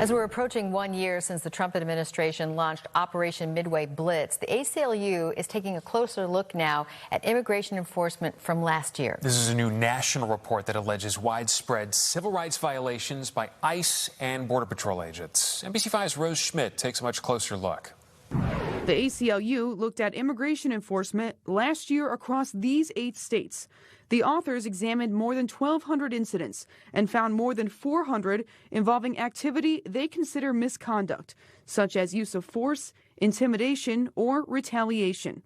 As we're approaching 1 year since the Trump administration launched Operation Midway Blitz, the ACLU is taking a closer look now at immigration enforcement from last year. This is a new national report that alleges widespread civil rights violations by ICE and Border Patrol agents. NBC5's Rose Schmidt takes a much closer look. The ACLU looked at immigration enforcement last year across these 8 states. The authors examined more than 1,200 incidents and found more than 400 involving activity they consider misconduct, such as use of force, intimidation, or retaliation.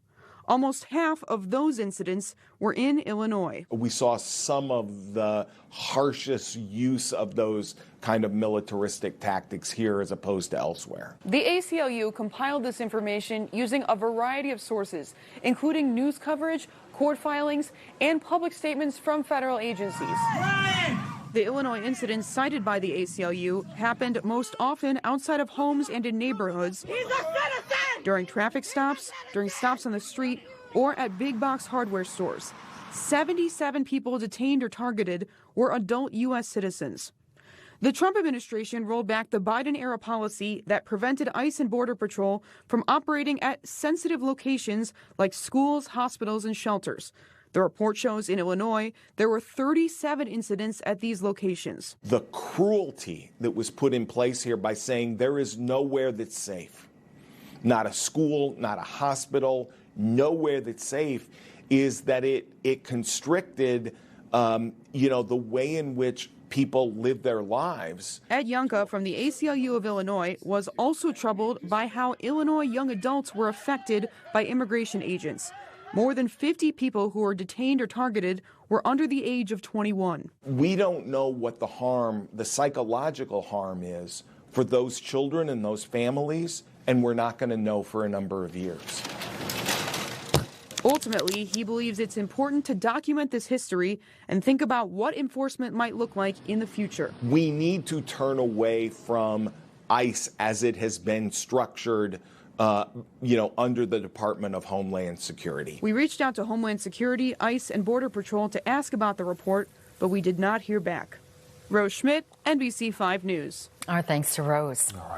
Almost half of those incidents were in Illinois. We saw some of the harshest use of those kind of militaristic tactics here as opposed to elsewhere. The ACLU compiled this information using a variety of sources, including news coverage, court filings, and public statements from federal agencies. The Illinois incidents cited by the ACLU happened most often outside of homes and in neighborhoods, during traffic stops, during stops on the street, or at big box hardware stores. 77 people detained or targeted were adult U.S. citizens. The Trump administration rolled back the Biden-era policy that prevented ICE and Border Patrol from operating at sensitive locations like schools, hospitals, and shelters. The report shows in Illinois there were 37 incidents at these locations. The cruelty that was put in place here by saying there is nowhere that's safe, not a school, not a hospital, nowhere that's safe, is that it constricted, the way in which people live their lives. Ed Yonka from the ACLU of Illinois was also troubled by how Illinois young adults were affected by immigration agents. More than 50 people who were detained or targeted were under the age of 21. We don't know what the harm, the psychological harm is for those children and those families, and we're not going to know for a number of years. Ultimately, he believes it's important to document this history and think about what enforcement might look like in the future. We need to turn away from ICE as it has been structured under the Department of Homeland Security. We reached out to Homeland Security, ICE, and Border Patrol to ask about the report, but we did not hear back. Rose Schmidt, NBC5 News. Our thanks to Rose. All right.